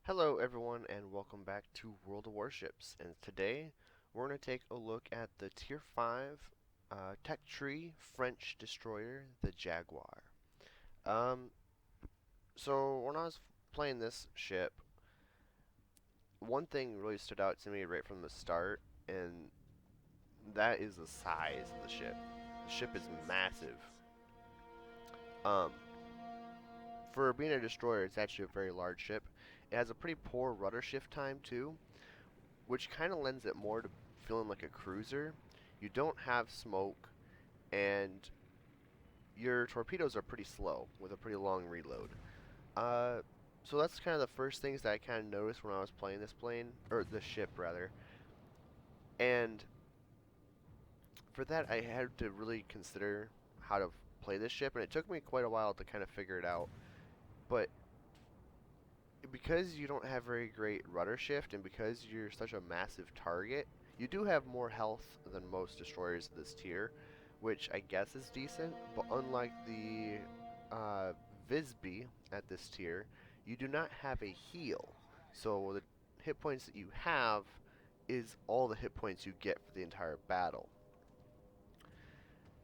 Hello everyone and welcome back to World of Warships, and today we're going to take a look at the Tier 5 Tech Tree French destroyer, the Jaguar. Um, so when I was playing this ship, one thing really stood out to me right from the start, and that is the size of the ship. The ship is massive. Um, for being a destroyer, it's actually a very large ship. It has a pretty poor rudder shift time too, which kind of lends it more to feeling like a cruiser. You don't have smoke, and your torpedoes are pretty slow with a pretty long reload. Uh, so that's kind of the first things that I kind of noticed when I was playing this plane, or the ship rather. And for that, I had to really consider how to play this ship, and it took me quite a while to kind of figure it out. But because you don't have very great rudder shift, and because you're such a massive target, you do have more health than most destroyers of this tier, which I guess is decent. But unlike the uh, Visby at this tier, you do not have a heal. So the hit points that you have is all the hit points you get for the entire battle.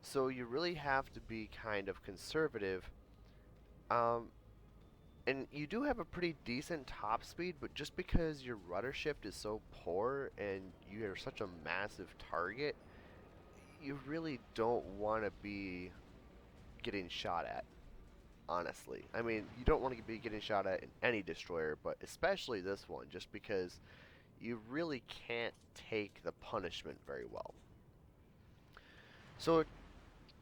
So you really have to be kind of conservative. Um, And you do have a pretty decent top speed, but just because your rudder shift is so poor and you are such a massive target, you really don't want to be getting shot at, honestly. I mean, you don't want to be getting shot at in any destroyer, but especially this one, just because you really can't take the punishment very well. So it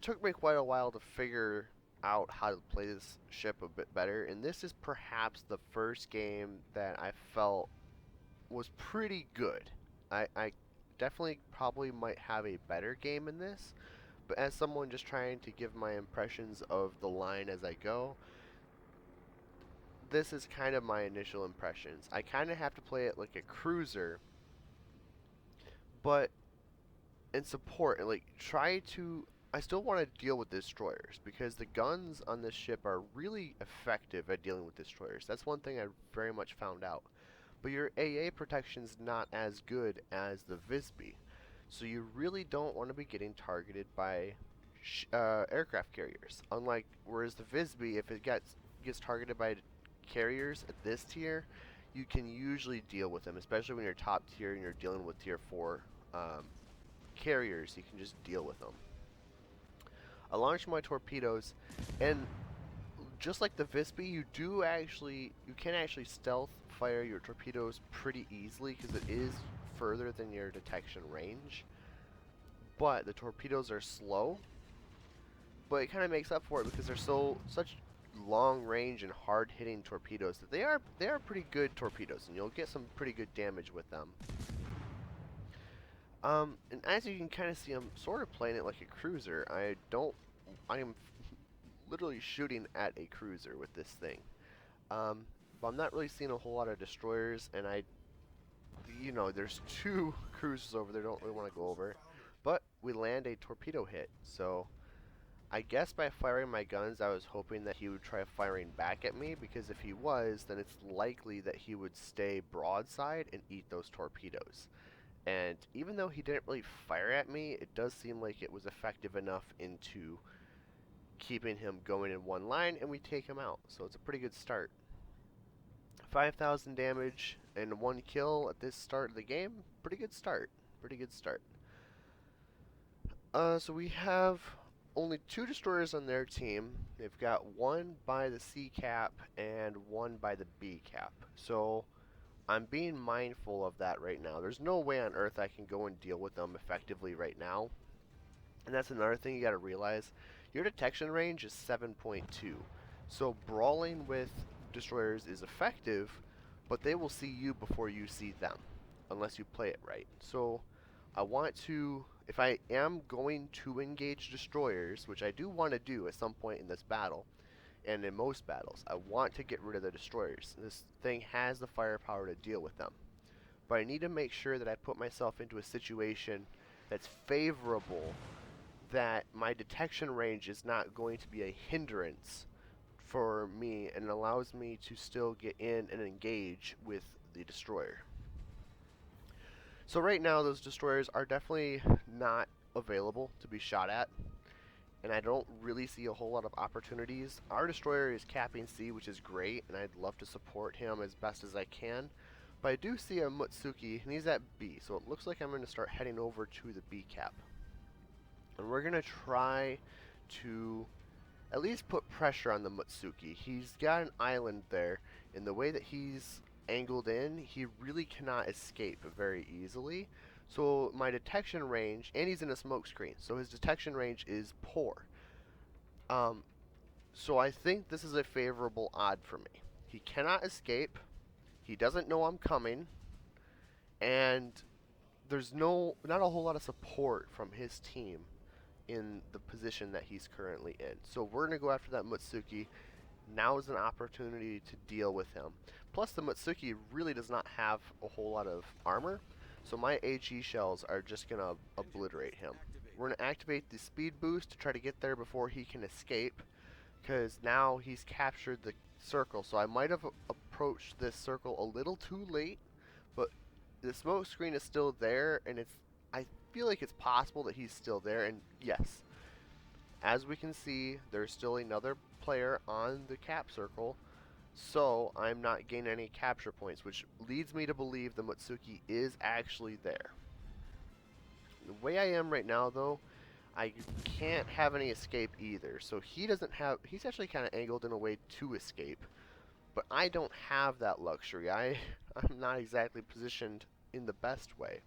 took me quite a while to figure out how to play this ship a bit better, and this is perhaps the first game that I felt was pretty good. I definitely probably might have a better game in this, but as someone just trying to give my impressions of the line as I go, this is kind of my initial impressions. I kind of have to play it like a cruiser, but in support, and like try to. I still want to deal with destroyers because the guns on this ship are really effective at dealing with destroyers. That's one thing I very much found out. But your AA protection's not as good as the Visby. So you really don't want to be getting targeted by aircraft carriers. Unlike, whereas the Visby, if it gets targeted by carriers at this tier, you can usually deal with them, especially when you're top tier and you're dealing with tier 4 carriers. You can just deal with them. I launched my torpedoes, and just like the Visby, you can actually stealth fire your torpedoes pretty easily because it is further than your detection range. But the torpedoes are slow, but it kind of makes up for it because they're such long range and hard hitting torpedoes that they are pretty good torpedoes, and you'll get some pretty good damage with them. And as you can kind of see, I'm sort of playing it like a cruiser. I am literally shooting at a cruiser with this thing. But I'm not really seeing a whole lot of destroyers, and there's two cruisers over there. Don't really want to go over, but we land a torpedo hit. So I guess by firing my guns, I was hoping that he would try firing back at me, because if he was, then it's likely that he would stay broadside and eat those torpedoes. And even though he didn't really fire at me, it does seem like it was effective enough into keeping him going in one line, and we take him out. So it's a pretty good start. 5,000 damage and 1 kill at this start of the game. Pretty good start. Pretty good start. So we have only 2 destroyers on their team. They've got one by the C cap and one by the B cap. So I'm being mindful of that right now. There's no way on earth I can go and deal with them effectively right now. And that's another thing you got to realize. Your detection range is 7.2. So brawling with destroyers is effective, but they will see you before you see them, unless you play it right. So I want to, if I am going to engage destroyers, which I do want to do at some point in this battle, and in most battles, I want to get rid of the destroyers. This thing has the firepower to deal with them. But I need to make sure that I put myself into a situation that's favorable, that my detection range is not going to be a hindrance for me and allows me to still get in and engage with the destroyer. So right now those destroyers are definitely not available to be shot at, and I don't really see a whole lot of opportunities. Our destroyer is capping C, which is great, and I'd love to support him as best as I can. But I do see a Mutsuki, and he's at B, so it looks like I'm going to start heading over to the B cap. And we're going to try to at least put pressure on the Mutsuki. He's got an island there, and the way that he's angled in, he really cannot escape very easily. So my detection range, and he's in a smoke screen, so his detection range is poor. Um, so I think this is a favorable odd for me. He cannot escape, he doesn't know I'm coming, and there's not a whole lot of support from his team in the position that he's currently in. So we're going to go after that Mutsuki. Now is an opportunity to deal with him. Plus the Mutsuki really does not have a whole lot of armor, so my HE shells are just going to obliterate him. We're going to activate the speed boost to try to get there before he can escape, because now he's captured the circle. So I might have approached this circle a little too late, but the smoke screen is still there, and I feel like it's possible that he's still there. And yes, as we can see, there's still another player on the cap circle, so I'm not gaining any capture points, which leads me to believe the Mutsuki is actually there. The way I am right now, though, I can't have any escape either. So he's actually kind of angled in a way to escape, but I don't have that luxury. I'm not exactly positioned in the best way.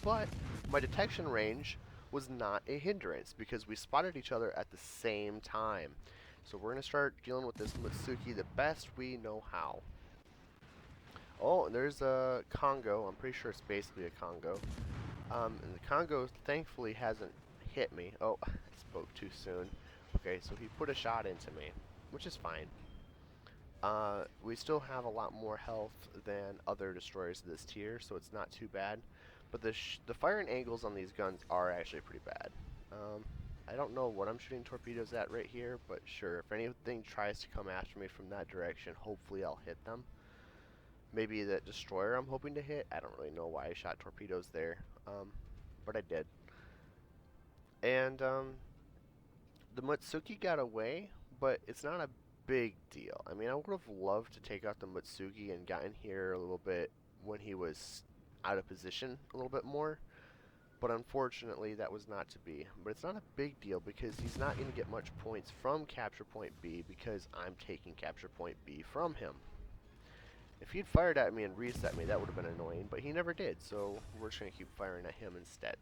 But my detection range was not a hindrance because we spotted each other at the same time. So we're going to start dealing with this Mutsuki the best we know how. Oh, and there's a Congo. I'm pretty sure it's basically a Congo. And the Congo thankfully hasn't hit me. Oh, I spoke too soon. Okay, so he put a shot into me, which is fine. We still have a lot more health than other destroyers of this tier, so it's not too bad. But the firing angles on these guns are actually pretty bad. I don't know what I'm shooting torpedoes at right here, but sure, if anything tries to come after me from that direction, hopefully I'll hit them. Maybe that destroyer I'm hoping to hit. I don't really know why I shot torpedoes there, but I did. And the Mutsuki got away, but it's not a big deal. I mean, I would have loved to take out the Mutsuki and gotten here a little bit when he was out of position a little bit more, but unfortunately that was not to be. But it's not a big deal because he's not going to get much points from capture point B because I'm taking capture point B from him. If he'd fired at me and reset me, that would have been annoying, but he never did, so we're just going to keep firing at him instead.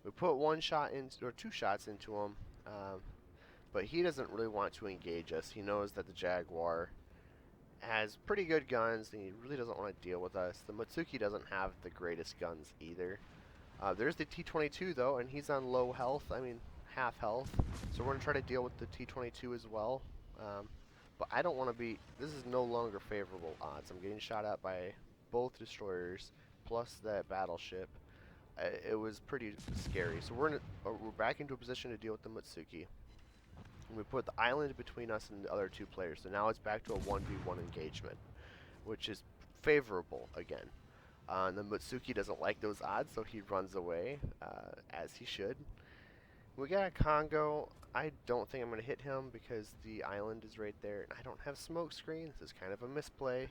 We put one shot in, or two shots into him, but he doesn't really want to engage us. He knows that the Jaguar has pretty good guns, and he really doesn't want to deal with us. The Mutsuki doesn't have the greatest guns either. There's the T-22 though, and he's on low health, I mean half health, so we're going to try to deal with the T-22 as well. But I don't want to be, this is no longer favorable odds. I'm getting shot at by both destroyers, plus that battleship. It was pretty scary. So we're back into a position to deal with the Mutsuki. And we put the island between us and the other two players. So now it's back to a 1v1 engagement, which is favorable again. And the Mutsuki doesn't like those odds, so he runs away, as he should. We got a Congo. I don't think I'm going to hit him because the island is right there. And I don't have smoke screen. This is kind of a misplay.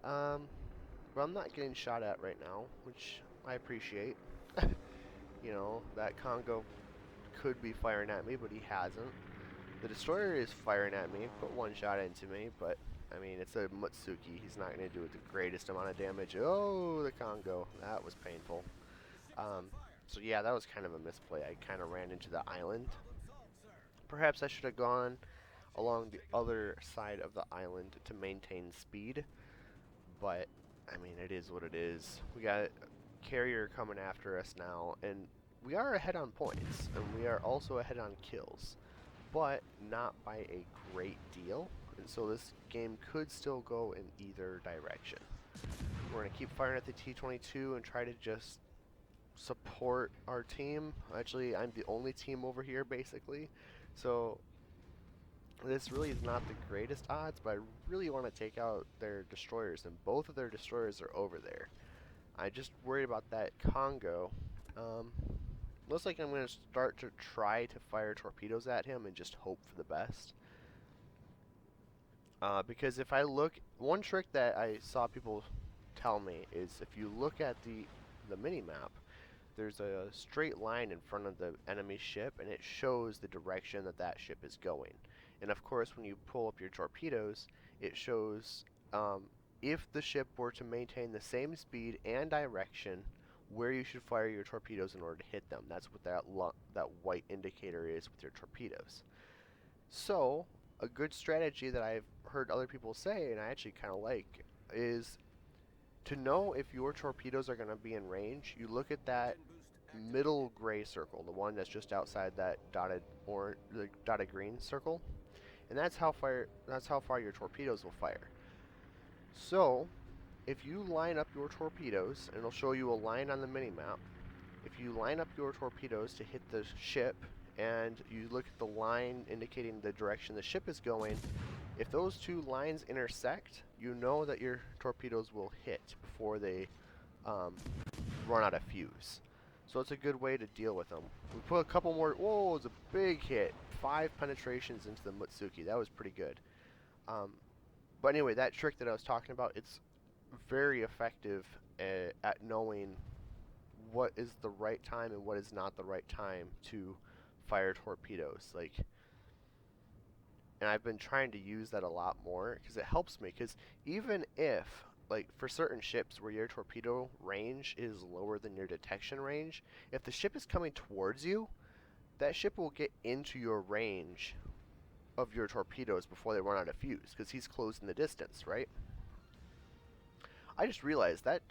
But I'm not getting shot at right now, which I appreciate. You know, that Congo could be firing at me, but he hasn't. The destroyer is firing at me, put one shot into me, but I mean, it's a Mutsuki. He's not going to do the greatest amount of damage. Oh, the Congo. That was painful. So yeah, that was kind of a misplay. I kind of ran into the island. Perhaps I should have gone along the other side of the island to maintain speed, but I mean, it is what it is. We got a carrier coming after us now, and we are ahead on points, and we are also ahead on kills, but not by a great deal, and so this game could still go in either direction. We're going to keep firing at the T-22 and try to just support our team. Actually, I'm the only team over here, basically, so This really is not the greatest odds, but I really want to take out their destroyers, and both of their destroyers are over there. I just worried about that Congo. Um, Looks like I'm going to start to try to fire torpedoes at him and just hope for the best. Because if I look, one trick that I saw people tell me is if you look at the mini map, there's a straight line in front of the enemy ship, and it shows the direction that that ship is going. And of course, when you pull up your torpedoes, it shows um, if the ship were to maintain the same speed and direction, where you should fire your torpedoes in order to hit them. That's what that white indicator is with your torpedoes. So, a good strategy that I've heard other people say, and I actually kind of like, is to know if your torpedoes are going to be in range. You look at that middle gray circle, the one that's just outside that the dotted green circle, and that's how far your torpedoes will fire. So, if you line up your torpedoes, and it'll show you a line on the mini map, if you line up your torpedoes to hit the ship, and you look at the line indicating the direction the ship is going, if those two lines intersect, you know that your torpedoes will hit before they um, run out of fuse. So it's a good way to deal with them. We put a couple more. Whoa, it was a big hit. 5 penetrations into the Mutsuki. That was pretty good. Um, but anyway, that trick that I was talking about, it's very effective at knowing what is the right time and what is not the right time to fire torpedoes. Like, and I've been trying to use that a lot more because it helps me. Because even if, like, for certain ships where your torpedo range is lower than your detection range, if the ship is coming towards you, that ship will get into your range of your torpedoes before they run out of fuse because he's closing the distance, right? I just realized that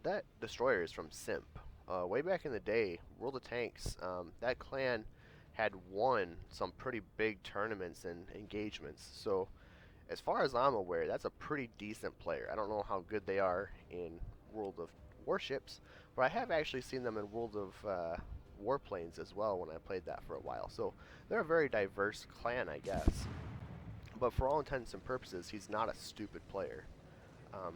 that destroyer is from Simp. Way back in the day, World of Tanks, that clan had won some pretty big tournaments and engagements. So, as far as I'm aware, that's a pretty decent player. I don't know how good they are in World of Warships, but I have actually seen them in World of Warplanes as well when I played that for a while. So, they're a very diverse clan, I guess. But for all intents and purposes, he's not a stupid player. Um,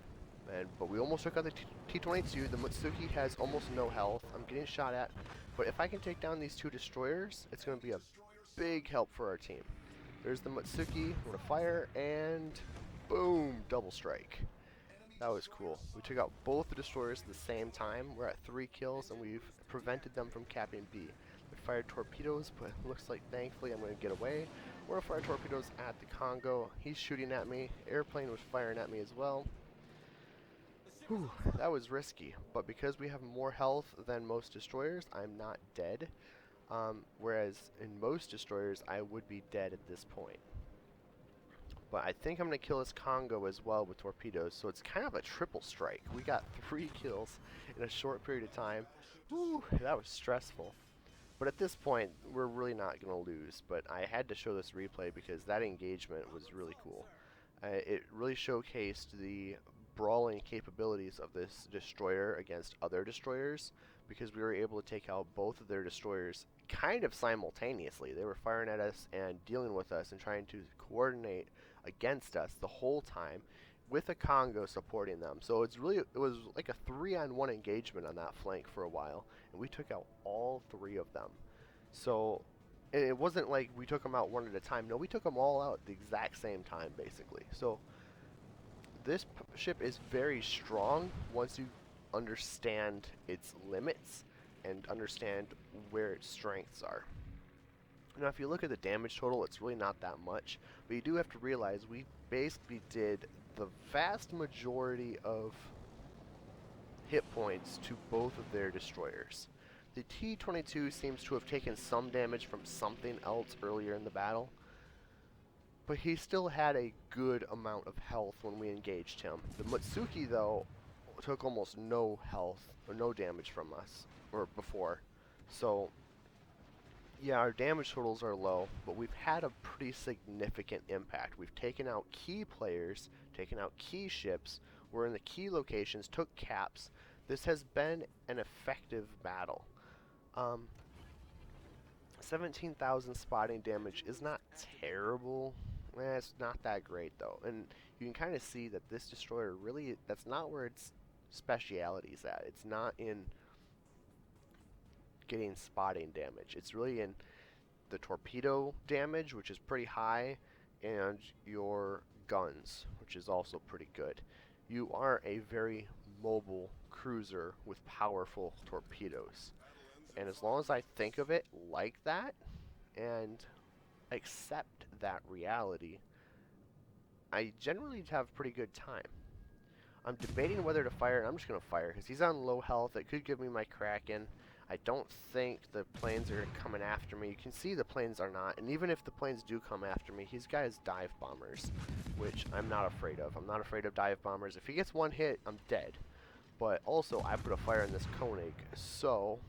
but we almost took out the T-22. The Mutsuki has almost no health. I'm getting shot at. But if I can take down these 2 destroyers, it's going to be a big help for our team. There's the Mutsuki. We're going to fire, and boom, double strike. That was cool. We took out both the destroyers at the same time. We're at 3 kills, and we've prevented them from capping B. We fired torpedoes, but it looks like thankfully I'm going to get away. We're going to fire torpedoes at the Congo. He's shooting at me. Airplane was firing at me as well. Whew, that was risky, but because we have more health than most destroyers, I'm not dead. Whereas in most destroyers, I would be dead at this point. But I think I'm going to kill this Congo as well with torpedoes, so it's kind of a triple strike. We got 3 kills in a short period of time. Whew, that was stressful. But at this point, we're really not going to lose, but I had to show this replay because that engagement was really cool. It really showcased the brawling capabilities of this destroyer against other destroyers because we were able to take out both of their destroyers kind of simultaneously. They were firing at us and dealing with us and trying to coordinate against us the whole time with a Congo supporting them. So it was like a 3-on-1 engagement on that flank for a while, and we took out all 3 of them. So it wasn't like we took them out one at a time. No, we took them all out at the exact same time, basically. So this ship is very strong once you understand its limits and understand where its strengths are. Now, if you look at the damage total, it's really not that much, but you do have to realize we basically did the vast majority of hit points to both of their destroyers. The T-22 seems to have taken some damage from something else earlier in the battle, but he still had a good amount of health when we engaged him. The Mutsuki, though, took almost no health or no damage from us, or before. So, yeah, our damage totals are low, but we've had a pretty significant impact. We've taken out key players, taken out key ships, we're in the key locations, took caps. This has been an effective battle. 17,000 spotting damage is not terrible. It's not that great though, and you can kind of see that this destroyer really, that's not where its speciality is at. It's not in getting spotting damage. It's really in the torpedo damage, which is pretty high, and your guns, which is also pretty good. You are a very mobile cruiser with powerful torpedoes. And as long as I think of it like that and accept that reality, I generally have a pretty good time. I'm debating whether to fire, and I'm just going to fire because he's on low health. It could give me my Kraken. I don't think the planes are coming after me. You can see the planes are not, and even if the planes do come after me, he's got his dive bombers, which I'm not afraid of. I'm not afraid of dive bombers. If he gets one hit, I'm dead. But also, I put a fire in this Koenig, so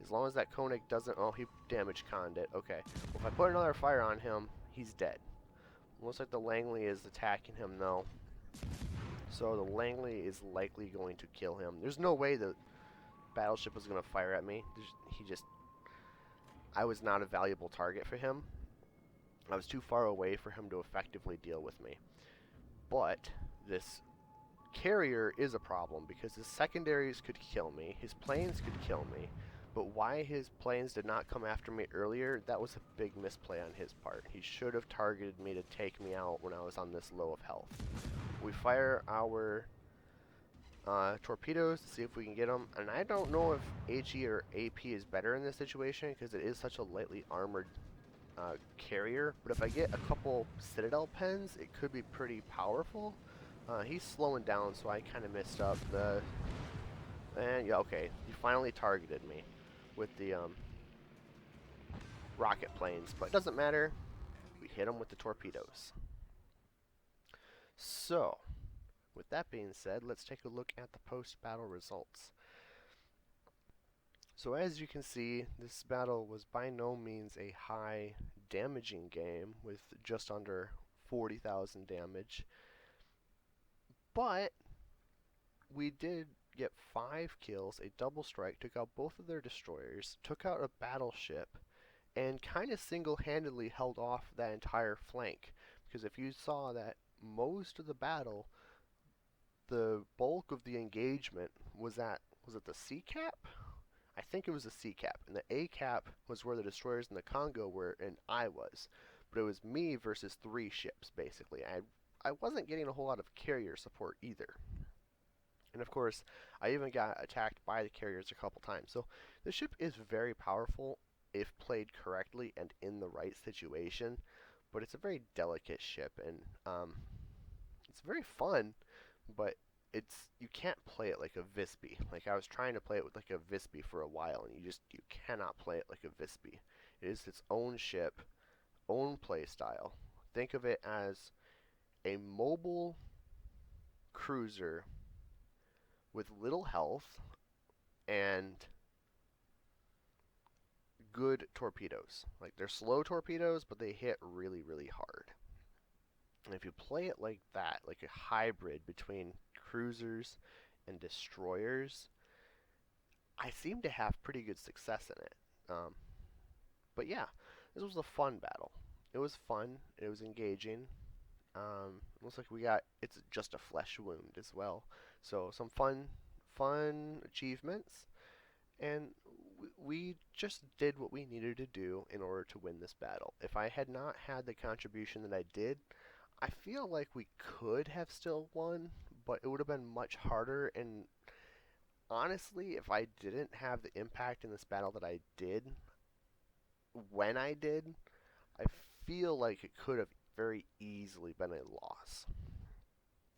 as long as that Koenig doesn't... Oh, he damage conned it. Okay. Well, if I put another fire on him, he's dead. Looks like the Langley is attacking him, though. So the Langley is likely going to kill him. There's no way the battleship was going to fire at me. I was not a valuable target for him. I was too far away for him to effectively deal with me. But this carrier is a problem because his secondaries could kill me. His planes could kill me. But why his planes did not come after me earlier, that was a big misplay on his part. He should have targeted me to take me out when I was on this low of health. We fire our torpedoes to see if we can get them. And I don't know if HE or AP is better in this situation because it is such a lightly armored carrier. But if I get a couple Citadel pens, it could be pretty powerful. He's slowing down, so I kind of missed up the... And yeah, okay, he finally targeted me with the rocket planes, but it doesn't matter. We hit him with the torpedoes. So, with that being said, let's take a look at the post-battle results. So as you can see, this battle was by no means a high damaging game with just under 40,000 damage, but we did get 5 kills, a double strike, took out both of their destroyers, took out a battleship, and kind of single-handedly held off that entire flank. Because if you saw that most of the battle, the bulk of the engagement was it the C cap? I think it was the C cap, and the A cap was where the destroyers in the Congo were, and I was. But it was me versus 3 ships, basically. I wasn't getting a whole lot of carrier support either. And of course, I even got attacked by the carriers a couple times. So the ship is very powerful if played correctly and in the right situation. But it's a very delicate ship, and it's very fun, but you can't play it like a Visby. Like I was trying to play it with like a Visby for a while, and you cannot play it like a Visby. It is its own ship, own play style. Think of it as a mobile cruiser with little health and good torpedoes. Like they're slow torpedoes, but they hit really, really hard. And if you play it like that, like a hybrid between cruisers and destroyers, I seem to have pretty good success in it. But yeah, this was a fun battle. It was fun. It was engaging. Looks like it's just a flesh wound as well. So some fun achievements, and we just did what we needed to do in order to win this battle. If I had not had the contribution that I did, I feel like we could have still won, but it would have been much harder. And honestly, if I didn't have the impact in this battle that I did, when I did, I feel like it could have very easily been a loss.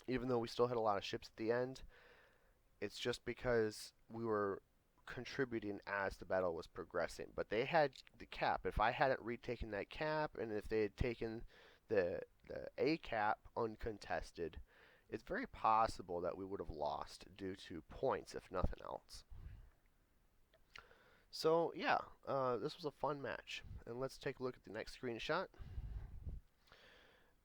Even though we still had a lot of ships at the end, it's just because we were contributing as the battle was progressing. But they had the cap. If I hadn't retaken that cap, and if they had taken the A cap uncontested, it's very possible that we would have lost due to points, if nothing else. So yeah, this was a fun match. And let's take a look at the next screenshot.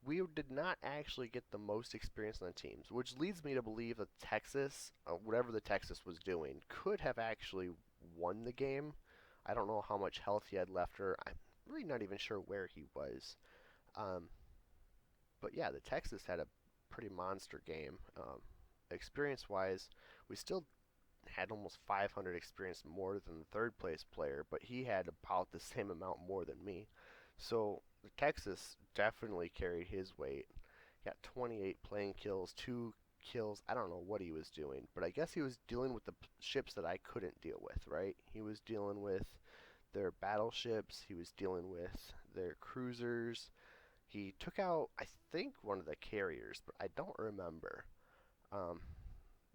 We did not actually get the most experience on the teams, which leads me to believe that Texas, whatever the Texas was doing, could have actually won the game. I don't know how much health he had left, or I'm really not even sure where he was. But yeah, the Texas had a pretty monster game. Experience-wise, we still had almost 500 experience more than the third place player, but he had about the same amount more than me. So the Texas definitely carried his weight. He got 28 plane kills, 2 kills. I don't know what he was doing, but I guess he was dealing with the ships that I couldn't deal with, right? He was dealing with their battleships, he was dealing with their cruisers. He took out, I think, one of the carriers, but I don't remember. Um,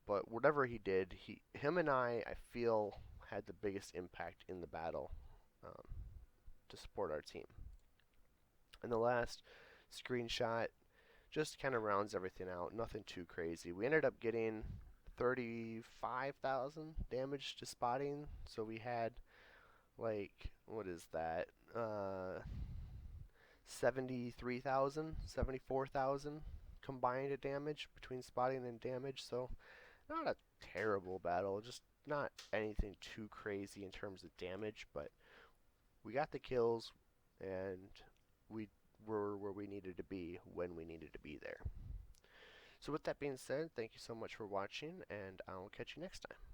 but whatever he did, him and I feel, had the biggest impact in the battle um, to support our team. And the last screenshot just kind of rounds everything out. Nothing too crazy. We ended up getting 35,000 damage to spotting, so we had like what is that? 73,000, 74,000 combined damage between spotting and damage. So not a terrible battle, just not anything too crazy in terms of damage, but we got the kills and we were where we needed to be when we needed to be there. So with that being said, thank you so much for watching, and I'll catch you next time.